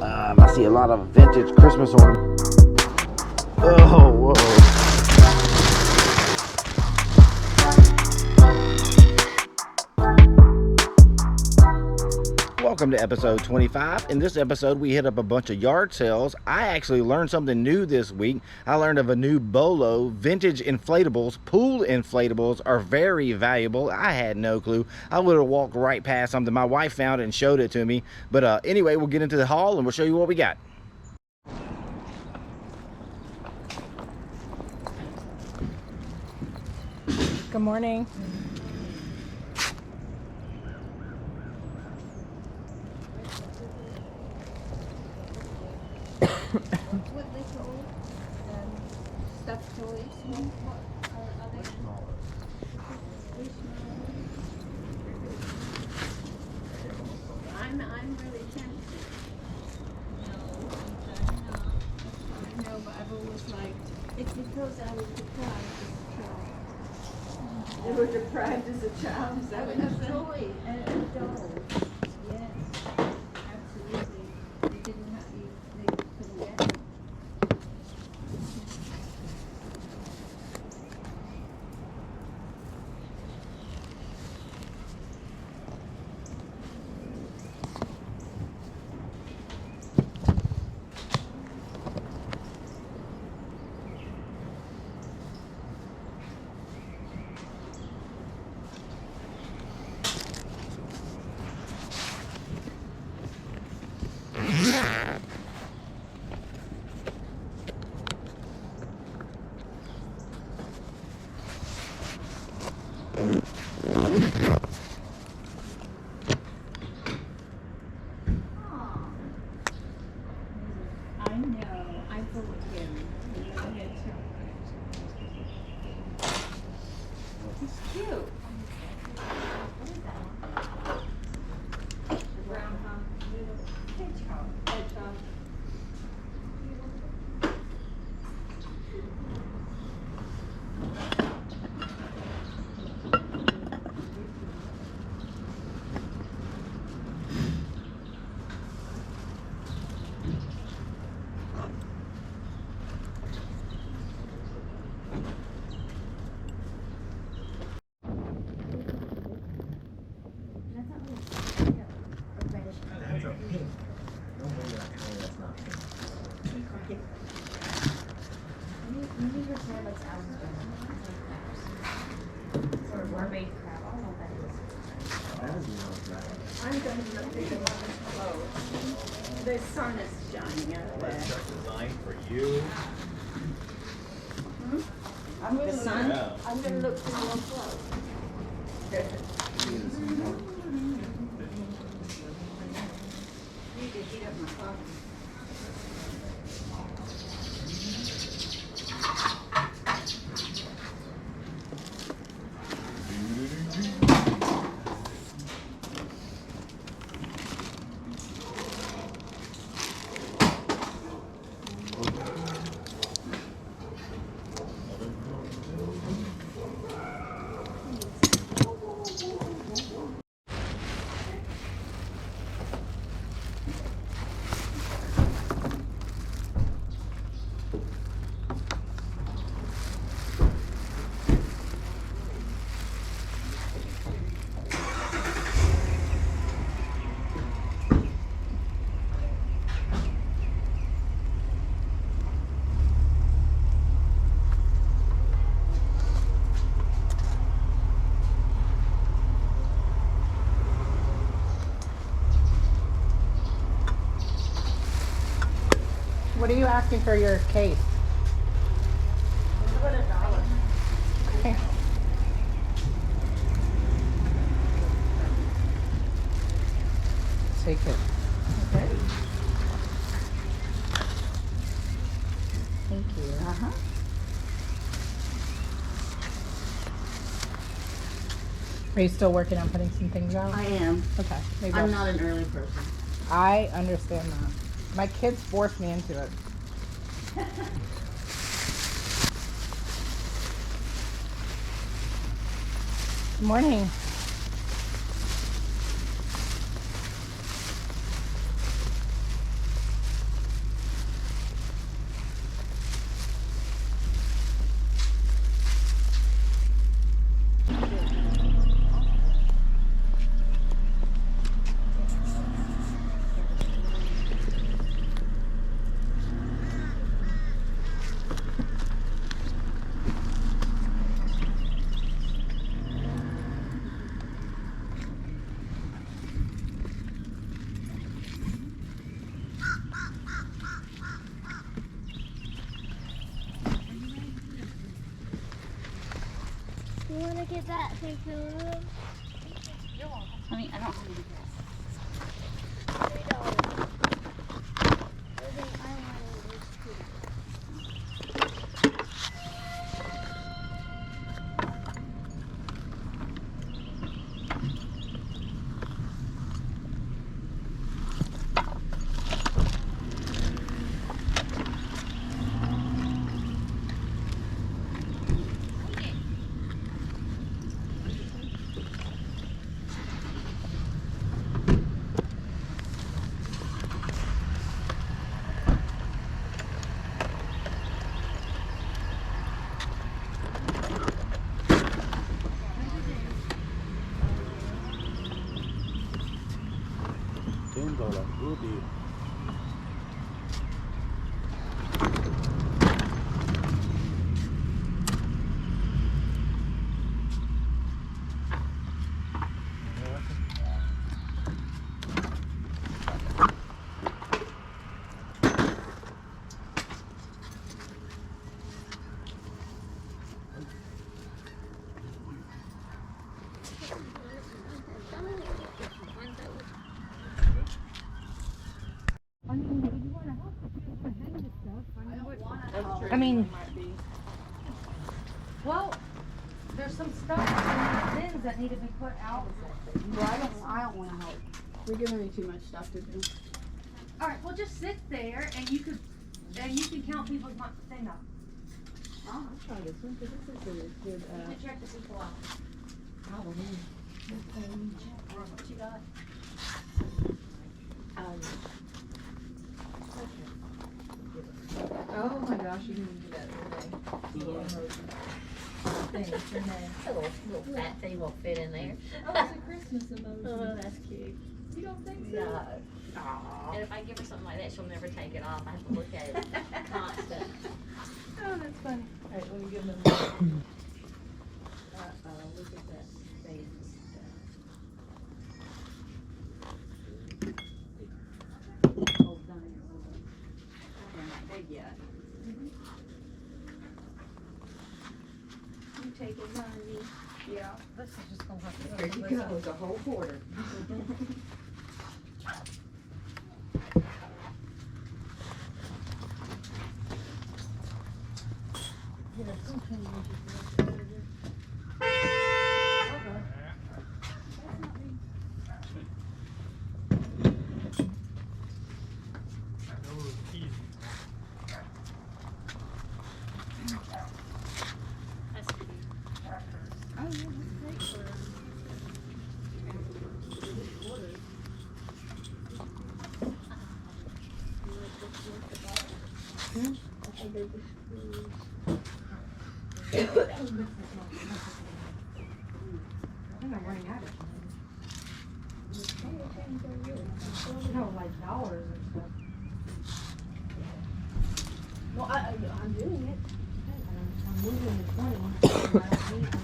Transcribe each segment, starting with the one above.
I see a lot of vintage Christmas ornaments. Oh, whoa. Welcome to episode 25. In this episode, we hit up a bunch of yard sales. I actually learned something new this week. I learned of a new BOLO. Vintage inflatables, pool inflatables are very valuable. I had no clue. I would have walked right past something. My wife found it and showed it to me. But anyway, we'll get into the haul and we'll show you what we got. Good morning. What they sold, stuffed toys, what are they? Smaller. I'm really tempted. No, I know, but I've always liked, it's because I was deprived as a child. They were deprived as a child, is that what you said? Toy and a doll, yes, absolutely. They didn't have, they couldn't get them. I know, I bought him. He's cute. What is that? The groundhog. Hedgehog. Hedgehog. I'm going to look through the mother's clothes. The sun is shining out there. Designed for you. I'm going to sun? Yeah. I'm going to look through your clothes. You could heat up my coffee. What are you asking for your case? What $1? Okay. Take it. Okay. Thank you. Uh-huh. Are you still working on putting some things out? I am. Okay. Maybe I'm I'll- not an early person. I understand that. My kids forced me into it. Good morning. You want to get that thing filled up? I mean, I don't. $3. I wanted this too. $10, good deal. I mean, well, there's some stuff in the bins that need to be put out. Well, I don't want to help. You're giving me too much stuff to do. All right, well, just sit there and you can count people's thing up. Oh, I'll try this one because this is a good. You can check the people out. What you got? Oh my gosh, you didn't do that today. Thanks, your name. A little fat thing won't fit in there. Oh, it's a Christmas emoji. Oh, that's cute. You don't think so? No. Aw. And if I give her something like that, she'll never take it off. I have to look at it constant. Oh, that's funny. All right, let me give them. Look at that face. Oh, done. They're not big yet. You taking money? Yeah. This is just gonna have to. There you go, the whole quarter. That's cute. Oh, yeah, that's great No, like dollars or stuff. Well, I'm doing it. I'm moving the 20. I don't need them.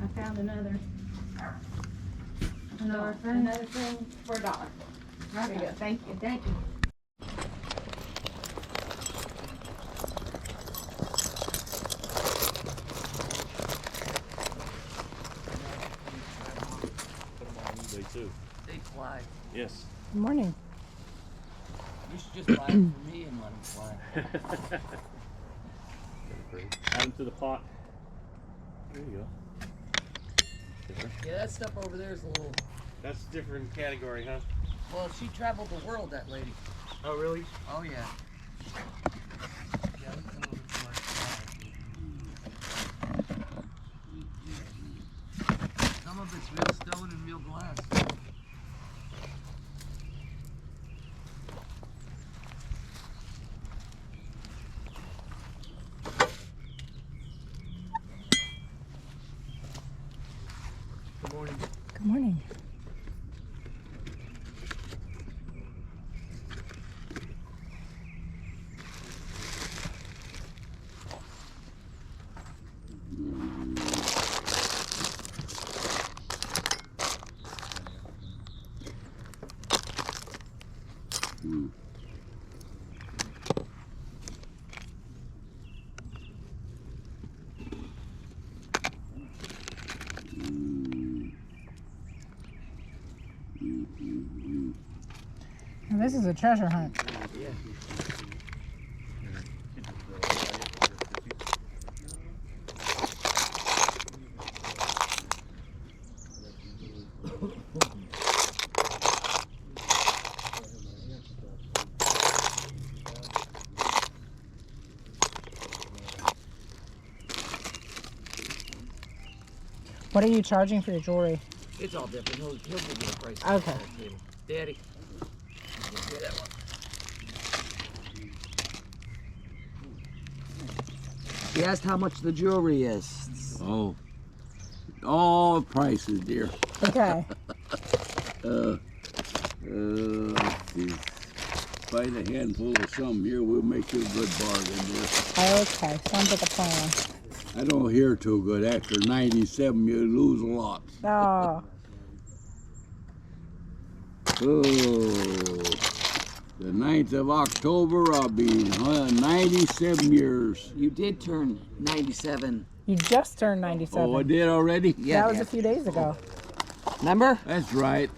I found another Another thing for $1. There you go, thank you. Thank you. Too. They fly. Yes. Good morning. You should just buy it for me and let them fly. Add them to the pot. There you go. Different. Yeah, that stuff over there is a little. That's a different category, huh? Well, she traveled the world, that lady. Oh, really? Oh, yeah. Yeah, look at them fly. Some of it's real stone and real glass. Good morning. Good morning. This is a treasure hunt. What are you charging for your jewelry? It's all different. He'll give you a price. Okay. Daddy. Get that one. He asked how much the jewelry is. Oh, all prices, dear. Okay. Let's see. Find a handful of some here, we'll make you a good bargain, dear. Okay. Sounds like a plan. I don't hear too good. After 97, you lose a lot. Oh. Oh, the 9th of October, I'll be 97 years. You did turn 97. You just turned 97. Oh, I did already? Yeah. That was a few days ago. Remember? That's right.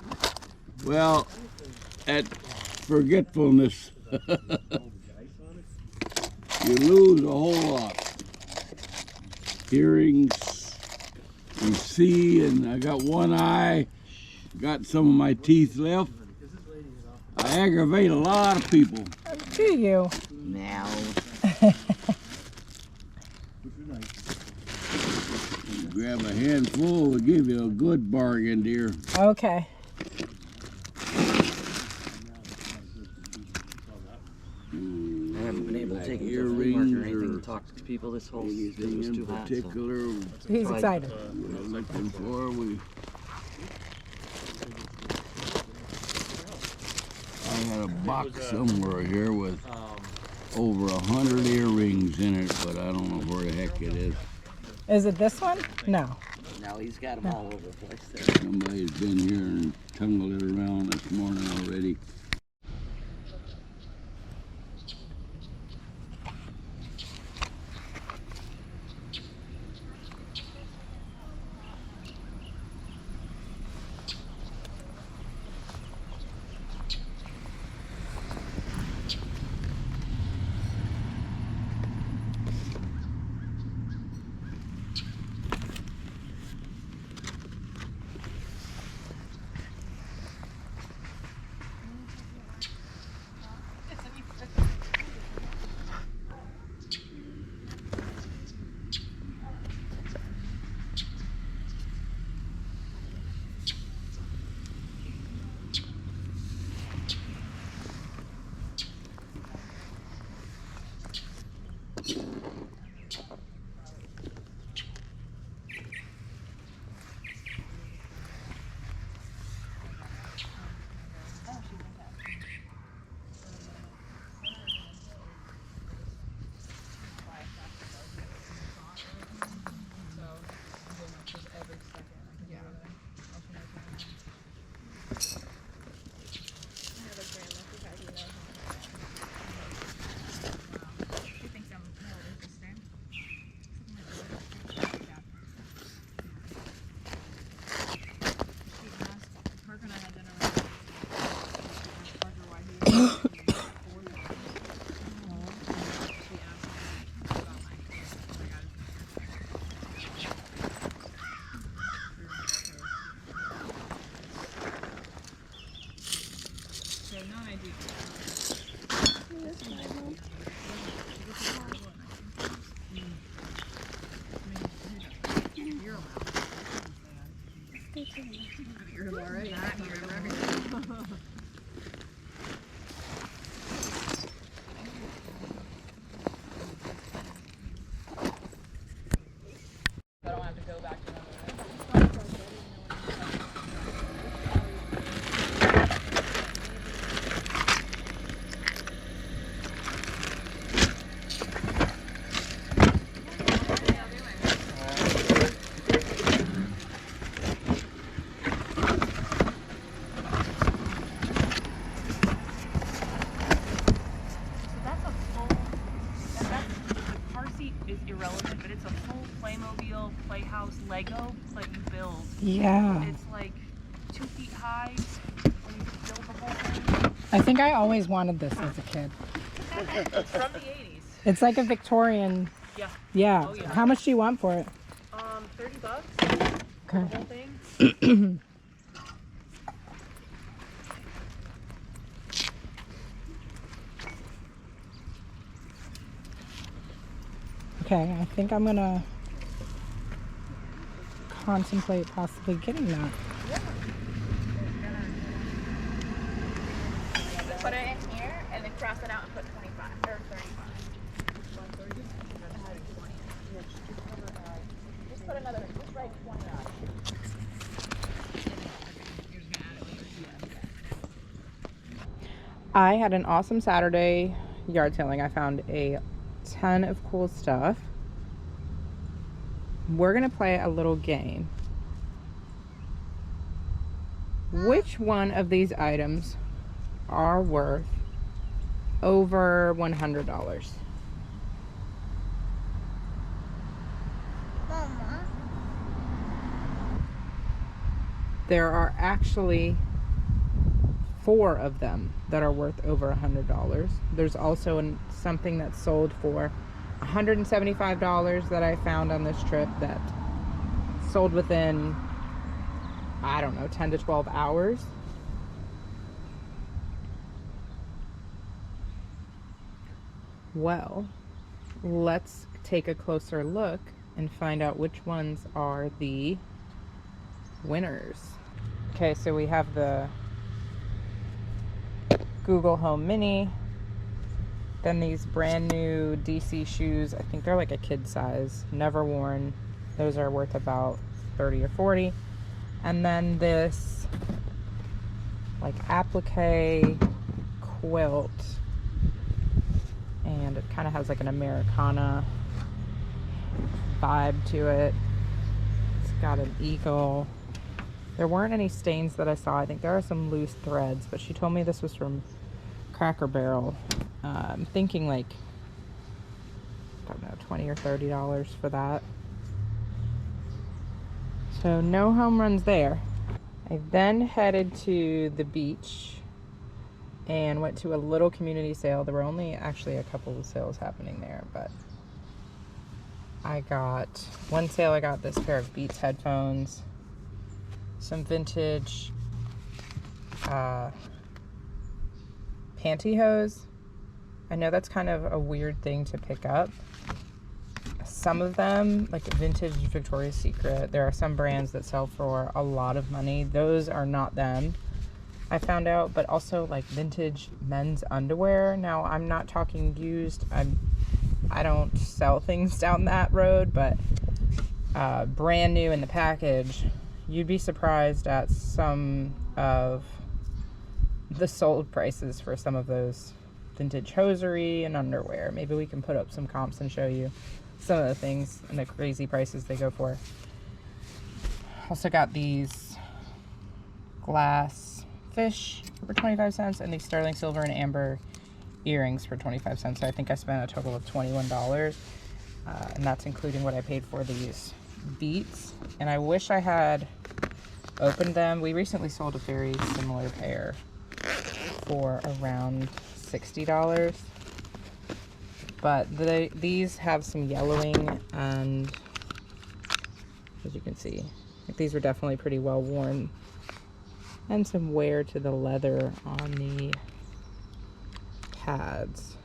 Well, at forgetfulness, you lose a whole lot. Hearings, you see, and I got one eye, got some of my teeth left. I aggravate a lot of people. Do you? Now. You grab a handful, we'll give you a good bargain, dear. Okay. I haven't been able to take it to the flea Earrings market or anything or to talk to people this whole thing anything was in too hot. So. particular He's Right. excited. we're looking for. I had a box somewhere here with over 100 earrings in it, but I don't know where the heck it is. Is it this one? No. Now he's got them all over the place there. Somebody's been here and tungled it around this morning already. Lego that you build. Yeah. It's like 2 feet high, and you build the whole thing. I think I always wanted this as a kid. It's from the 80s. It's like a Victorian. Yeah. Yeah. Oh, yeah. How much do you want for it? $30 for the Okay. whole thing. Okay, I think I'm gonna contemplate possibly getting that. Put it in here and then cross it out and put 25 or 35. Just put another, just write 20 on it. I had an awesome Saturday yard sailing. I found a ton of cool stuff. We're gonna play a little game. Which one of these items are worth over $100? Mama. There are actually 4 of them that are worth over $100. There's also something that's sold for $175 that I found on this trip that sold within, I don't know, 10 to 12 hours. Well, let's take a closer look and find out which ones are the winners. Okay, so we have the Google Home Mini, then these brand new DC shoes. I think they're like a kid size, never worn. Those are worth about 30 or 40. And then this like applique quilt, and it kind of has like an Americana vibe to it. It's got an eagle. There weren't any stains that I saw. I think there are some loose threads, but she told me this was from Cracker Barrel. I'm thinking like, I don't know, $20 or $30 for that. So no home runs there. I then headed to the beach and went to a little community sale. There were only actually a couple of sales happening there, but I got one sale. I got this pair of Beats headphones, some vintage pantyhose. I know that's kind of a weird thing to pick up. Some of them, like vintage Victoria's Secret, there are some brands that sell for a lot of money. Those are not them, I found out. But also like vintage men's underwear. Now I'm not talking used. I don't sell things down that road, but brand new in the package. You'd be surprised at some of the sold prices for some of those vintage hosiery and underwear. Maybe we can put up some comps and show you some of the things and the crazy prices they go for. Also got these glass fish for 25 cents and these sterling silver and amber earrings for 25 cents. So I think I spent a total of $21, and that's including what I paid for these Beats. And I wish I had opened them. We recently sold a very similar pair for around $60, but these have some yellowing, and as you can see, like, these were definitely pretty well worn, and some wear to the leather on the pads.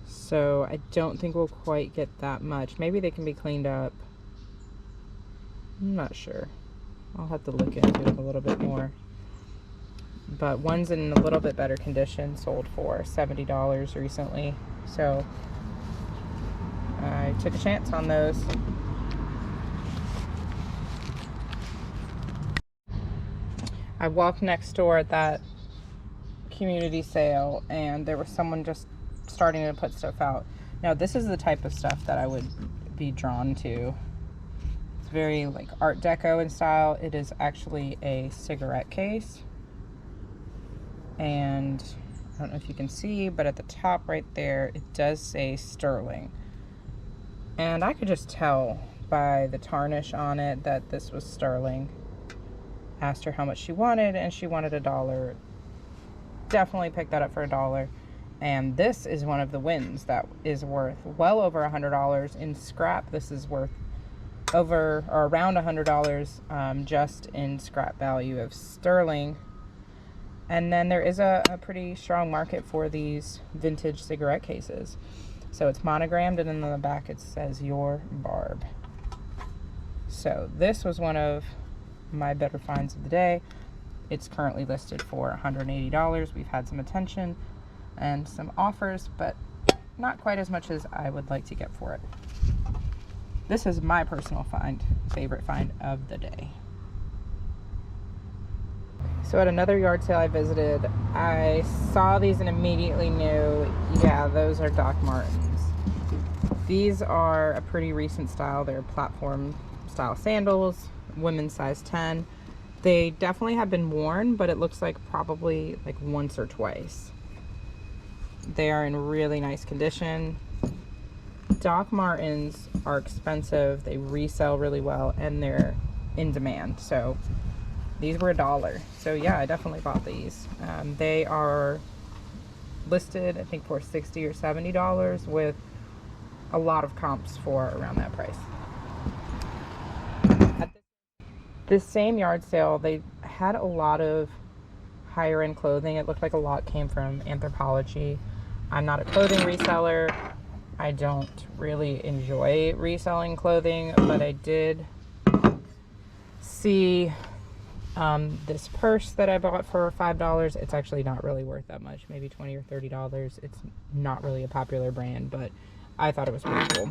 So I don't think we'll quite get that much. Maybe they can be cleaned up. I'm not sure. I'll have to look into it a little bit more. But one's in a little bit better condition, sold for $70 recently. So I took a chance on those. I walked next door at that community sale, and there was someone just starting to put stuff out. Now this is the type of stuff that I would be drawn to. It's very like Art Deco in style. It is actually a cigarette case, and I don't know if you can see, but at the top right there it does say sterling, and I could just tell by the tarnish on it that this was sterling. Asked her how much she wanted, and she wanted $1. definitely pick that up for $1. And this is one of the wins that is worth well over $100 in scrap. This is worth over or around $100 just in scrap value of sterling. And then there is a pretty strong market for these vintage cigarette cases. So it's monogrammed, and then on the back it says Your Barb. So this was one of my better finds of the day. It's currently listed for $180. We've had some attention and some offers, but not quite as much as I would like to get for it. This is my personal favorite find of the day. So at another yard sale I visited, I saw these and immediately knew, yeah, those are Doc Martens. These are a pretty recent style. They're platform style sandals, women's size 10. They definitely have been worn, but it looks like probably like once or twice. They are in really nice condition. Doc Martens are expensive. They resell really well, and they're in demand. So these were $1. So yeah, I definitely bought these. They are listed, I think, for $60 or $70 with a lot of comps for around that price. At this same yard sale, they had a lot of higher end clothing. It looked like a lot came from Anthropologie. I'm not a clothing reseller. I don't really enjoy reselling clothing, but I did see this purse that I bought for $5. It's actually not really worth that much, maybe $20 or $30. It's not really a popular brand, but I thought it was pretty cool.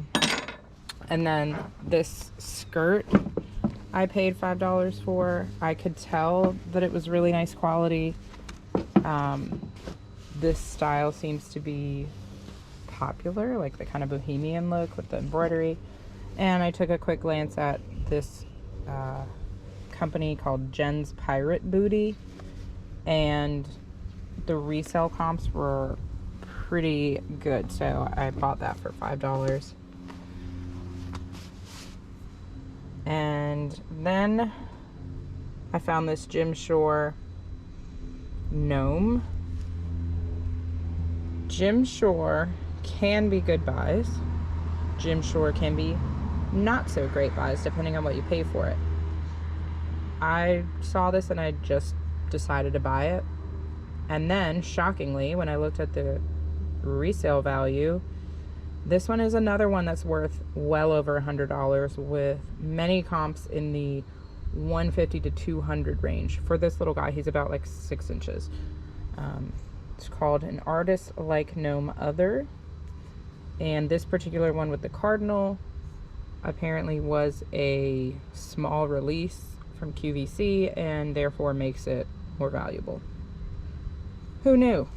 And then this skirt I paid $5 for. I could tell that it was really nice quality. This style seems to be popular, like the kind of bohemian look with the embroidery. And I took a quick glance at this company called Jen's Pirate Booty, and the resale comps were pretty good, so I bought that for $5. And then I found this Jim Shore gnome. Jim Shore can be good buys. Jim Shore can be not so great buys depending on what you pay for it. I saw this and I just decided to buy it. And then, shockingly, when I looked at the resale value, this one is another one that's worth well over $100 with many comps in the 150 to 200 range. For this little guy, he's about like 6 inches. It's called An Artist Like Gnome Other. And this particular one with the cardinal apparently was a small release from QVC and therefore makes it more valuable. Who knew?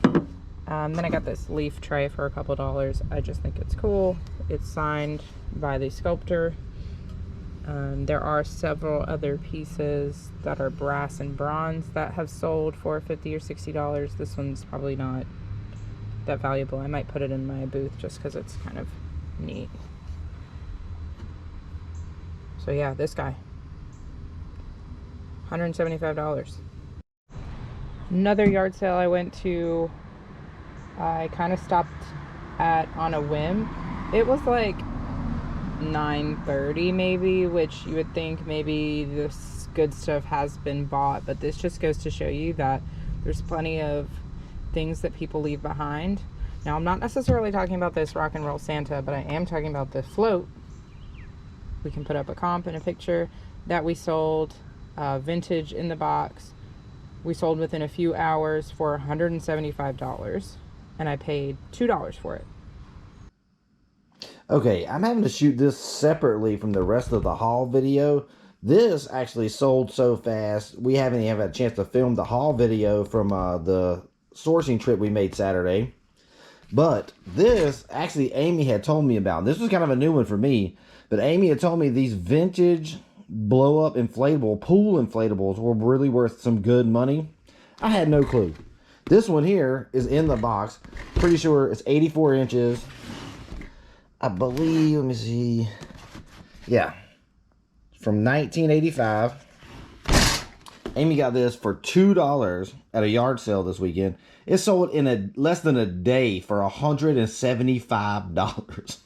Then I got this leaf tray for a couple dollars. I just think it's cool. It's signed by the sculptor. There are several other pieces that are brass and bronze that have sold for $50 or $60. This one's probably not that valuable. I might put it in my booth just because it's kind of neat. So yeah, this guy, $175. Another yard sale I went to, I kind of stopped at on a whim. It was like 9:30 maybe, which you would think maybe this good stuff has been bought, but this just goes to show you that there's plenty of things that people leave behind. Now, I'm not necessarily talking about this rock and roll Santa, but I am talking about the float. We can put up a comp and a picture that we sold, vintage in the box. We sold within a few hours for $175, and I paid $2 for it. Okay, I'm having to shoot this separately from the rest of the haul video. This actually sold so fast, we haven't even had a chance to film the haul video from the sourcing trip we made Saturday. But this, actually, Amy had told me about. This was kind of a new one for me, but Amy had told me these vintage blow-up inflatable, pool inflatables were really worth some good money. I had no clue. This one here is in the box. Pretty sure it's 84 inches. I believe, let me see. Yeah. From 1985. Amy got this for $2 at a yard sale this weekend. It sold in less than a day for $175.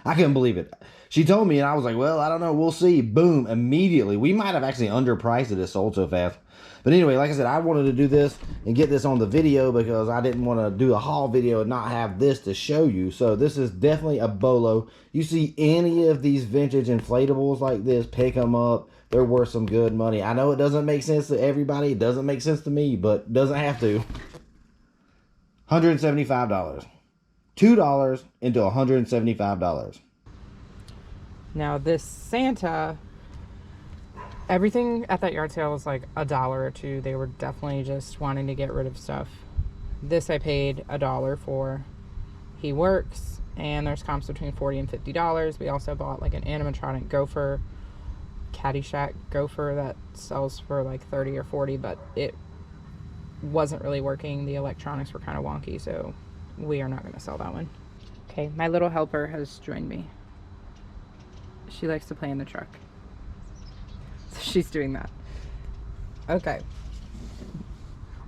I couldn't believe it. She told me, and I was like, well, I don't know. We'll see. Boom. Immediately. We might have actually underpriced it. It sold so fast. But anyway, like I said, I wanted to do this and get this on the video because I didn't want to do a haul video and not have this to show you. So this is definitely a BOLO. You see any of these vintage inflatables like this, pick them up. They're worth some good money. I know it doesn't make sense to everybody. It doesn't make sense to me, but it doesn't have to. $175. $2 into $175. Now this Santa, everything at that yard sale was like $1 or $2. They were definitely just wanting to get rid of stuff. This I paid $1 for. He works, and there's comps between $40 and $50. We also bought like an animatronic gopher, Caddyshack gopher that sells for like $30 or $40, but it wasn't really working. The electronics were kind of wonky, so we are not going to sell that one. Okay, my little helper has joined me. She likes to play in the truck. So she's doing that. Okay.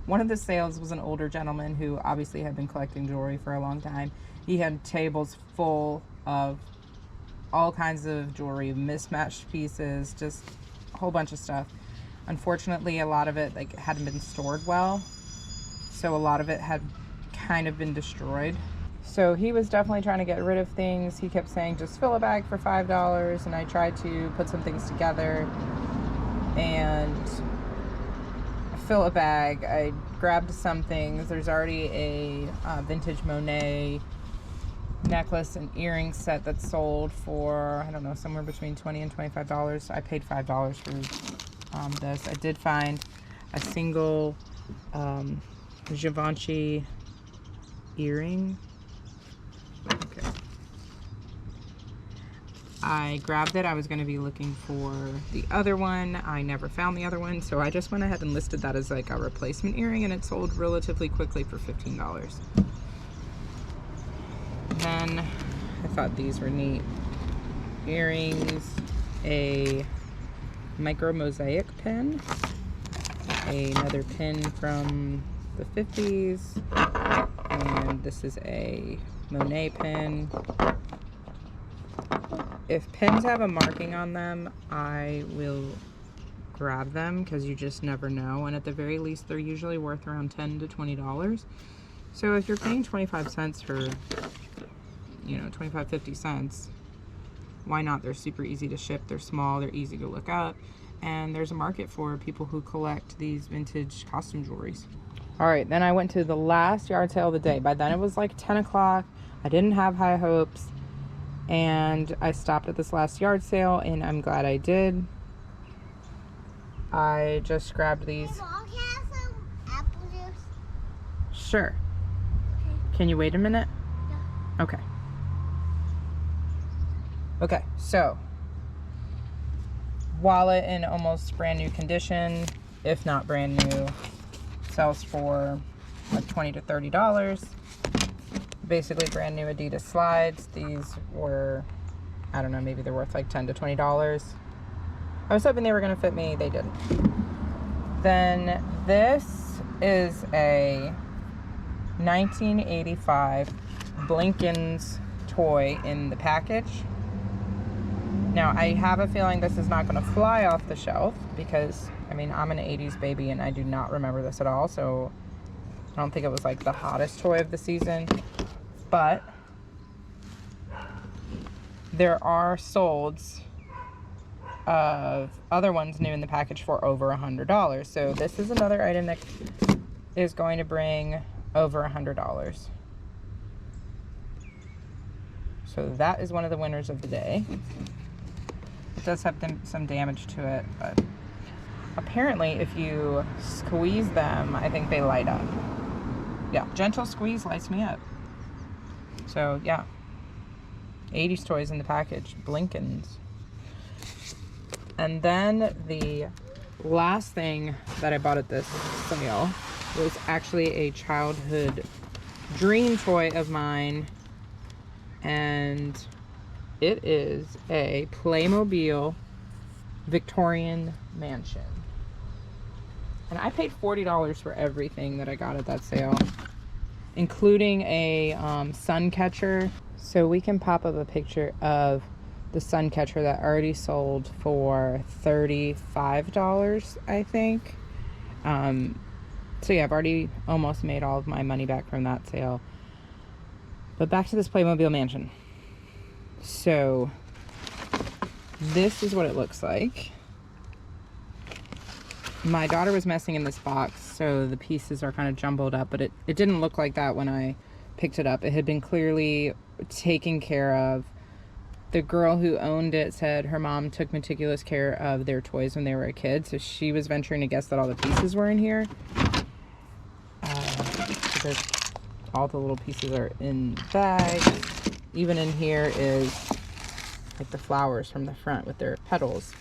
One of the sales was an older gentleman who obviously had been collecting jewelry for a long time. He had tables full of all kinds of jewelry, mismatched pieces, just a whole bunch of stuff. Unfortunately, a lot of it like hadn't been stored well, so a lot of it had kind of been destroyed. So he was definitely trying to get rid of things. He kept saying, just fill a bag for $5, and I tried to put some things together and fill a bag. I grabbed some things. There's already a vintage Monet necklace and earring set that's sold for, I don't know, somewhere between $20 and $25. I paid $5 for this. I did find a single Givenchy earring. Okay. I grabbed it. I was going to be looking for the other one. I never found the other one, so I just went ahead and listed that as like a replacement earring, and it sold relatively quickly for $15. Then I thought these were neat. Earrings, a micro mosaic pin, another pin from the 50s, and this is a Monet pin. If pins have a marking on them, I will grab them because you just never know, and at the very least they're usually worth around $10 to $20. So if you're paying 25 cents for, you know, 50 cents, why not? They're super easy to ship, they're small, they're easy to look up, and there's a market for people who collect these vintage costume jewelries. All right, then I went to the last yard sale of the day. By then it was like 10 o'clock. I didn't have high hopes, and I stopped at this last yard sale, and I'm glad I did. I just grabbed these. Hey, Mom, can I have some apple juice? Sure. Okay. Can you wait a minute? Yeah. Okay. Okay, so wallet in almost brand new condition, if not brand new. Sells for like $20 to $30. Basically brand new Adidas slides. These were, I don't know, maybe they're worth like $10 to $20. I was hoping they were gonna fit me, they didn't. Then this is a 1985 Blinkins toy in the package. Now I have a feeling this is not gonna fly off the shelf because, I mean, I'm an 80s baby and I do not remember this at all, so I don't think it was like the hottest toy of the season. But there are solds of other ones new in the package for over $100. So this is another item that is going to bring over $100. So that is one of the winners of the day. It does have some damage to it, but apparently if you squeeze them, I think they light up. Yeah, gentle squeeze lights me up. So yeah, 80s toys in the package, Blinkins. And then the last thing that I bought at this sale was actually a childhood dream toy of mine, and it is a Playmobil Victorian mansion. And I paid $40 for everything that I got at that sale, including a sun catcher. So we can pop up a picture of the sun catcher that already sold for $35, I think. So yeah, I've already almost made all of my money back from that sale. But back to this Playmobil mansion. So this is what it looks like. My daughter was messing in this box, so the pieces are kind of jumbled up, but it didn't look like that when I picked it up. It had been clearly taken care of. The girl who owned it said her mom took meticulous care of their toys when they were a kid, so she was venturing to guess that all the pieces were in here. Because all the little pieces are in bags. Even in here is like the flowers from the front with their petals.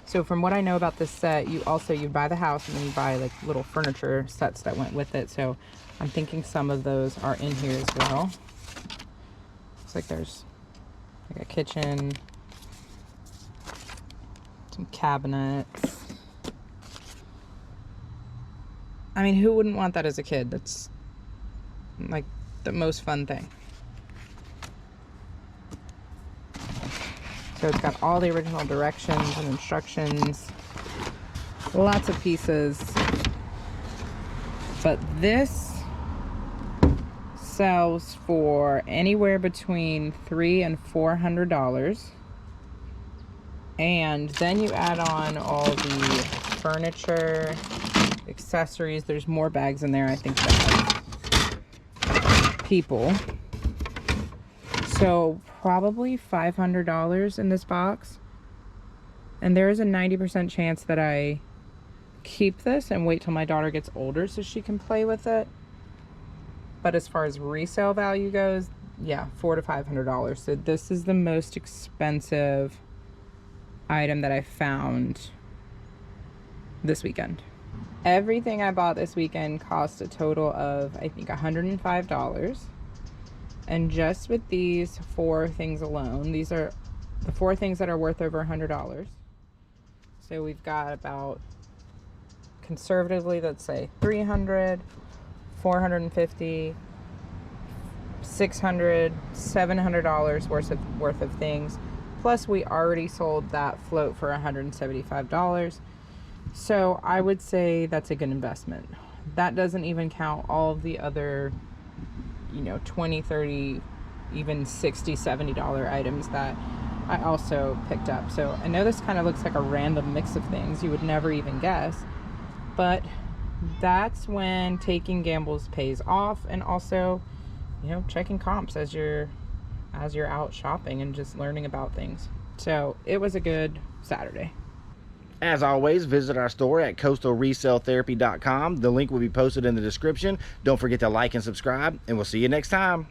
So from what I know about this set, you buy the house and then you buy like little furniture sets that went with it. So I'm thinking some of those are in here as well. Looks like there's like a kitchen, some cabinets. I mean, who wouldn't want that as a kid? That's like the most fun thing. So it's got all the original directions and instructions, lots of pieces. But this sells for anywhere between $300 and $400. And then you add on all the furniture, accessories. There's more bags in there, I think, that have people. So probably $500 in this box. And there is a 90% chance that I keep this and wait till my daughter gets older so she can play with it. But as far as resale value goes, yeah, $400 to $500. So this is the most expensive item that I found this weekend. Everything I bought this weekend cost a total of, I think, $105. And just with these 4 things alone, these are the 4 things that are worth over $100. So we've got about, conservatively, let's say $300, $450, $600, $700 worth of things. Plus we already sold that float for $175. So I would say that's a good investment. That doesn't even count all of the other, you know, $20, $30, even $60, $70 items that I also picked up. So I know this kind of looks like a random mix of things you would never even guess, but that's when taking gambles pays off, and also, you know, checking comps as you're out shopping and just learning about things. So it was a good Saturday. As always, visit our store at coastalreselletherapy.com. The link will be posted in the description. Don't forget to like and subscribe, and we'll see you next time.